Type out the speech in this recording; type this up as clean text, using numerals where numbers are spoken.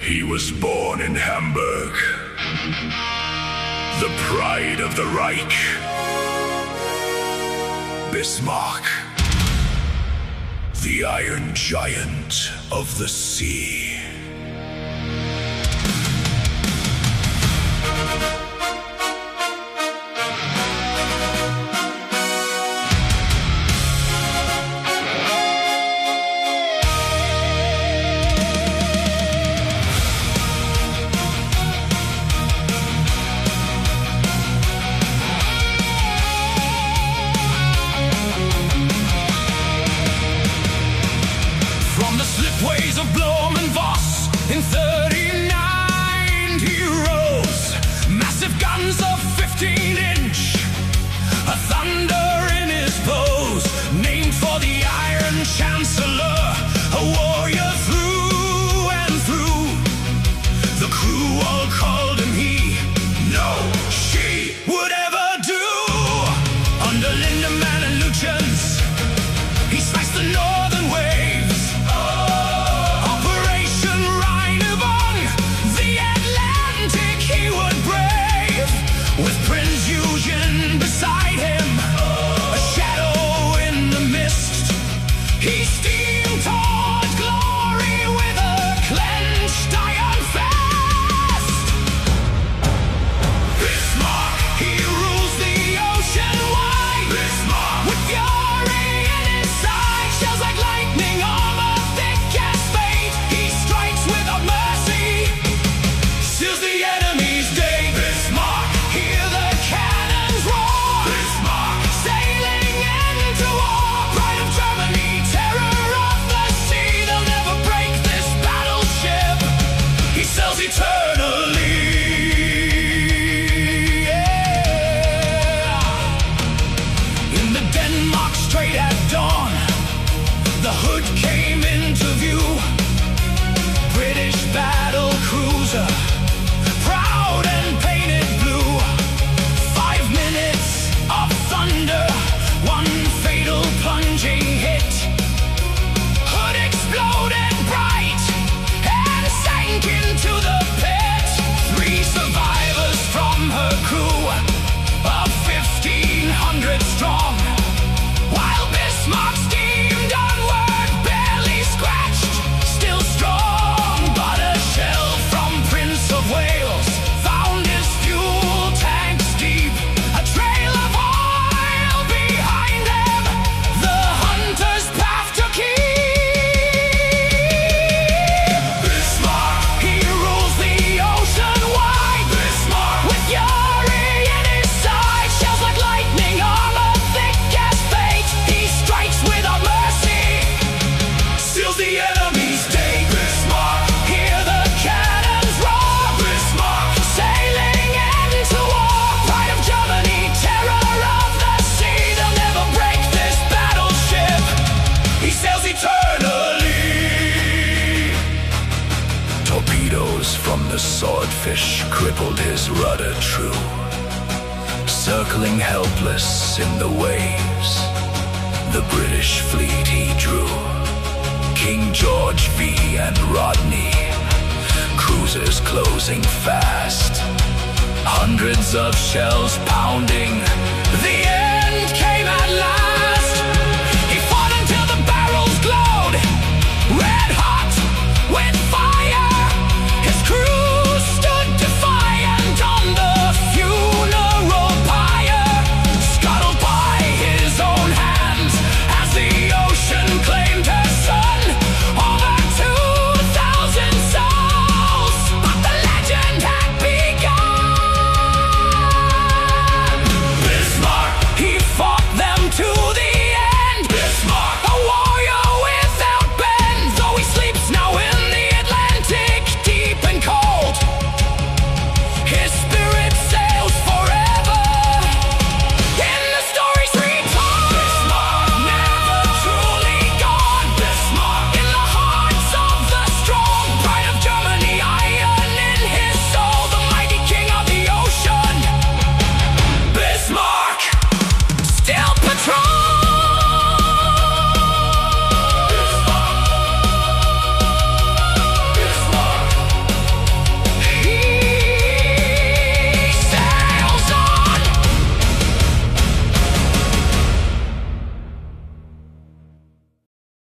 He was born in Hamburg, the pride of the Reich. Bismarck, the Iron Giant of the sea. From the slipways of Blom and Voss in 39 he rose. Massive guns of 15-inch, a thunder in his pose. Named for the Iron Chancellor, a warrior through and through. The crew all called him he, no, she would ever do. Under Lindemann and Lutyens, he sliced the northern waves. Operation Rheinübung, the Atlantic he would brave. With Prince Eugen beside him, a shadow in the mist, he steamed toward glory with a clenched iron fist. Bismarck, he rules the ocean wide. Bismarck, with fury in his side, shells like lightning, armor thick as fate. He strikes without mercy, seals the enemy's day. Bismarck, hear the cannons roar. Bismarck, sailing into war, pride of Germany, terror of the sea. They'll never break this battleship. He sails eternally. In the Denmark Strait at dawn, the hood came into view. British battle cruiser, proud and painted blue. 5 minutes of thunder, one fatal plunging hit. Hood exploded bright and sank into the pit. 3 survivors from her crew of 1,500 strong. While Bismarck steamed onward, barely scratched, still strong. But a shell from Prince of Wales found his fuel tanks deep. A trail of oil behind them, the hunter's path to keep. Bismarck, he rules the ocean wide. Bismarck, with fury in his side, shells like lightning, armor thick as fate. He strikes without mercy, seals the enemy's day. Bismarck, hear the cannons roar. Bismarck, sailing into war, pride of Germany, terror of the sea. They'll never break this battleship. He sails eternally. Torpedoes from the swordfish crippled his rudder true. Circling helpless in the waves, the British fleet he drew. King George V and Rodney, cruisers closing fast. Hundreds of shells pounding the air.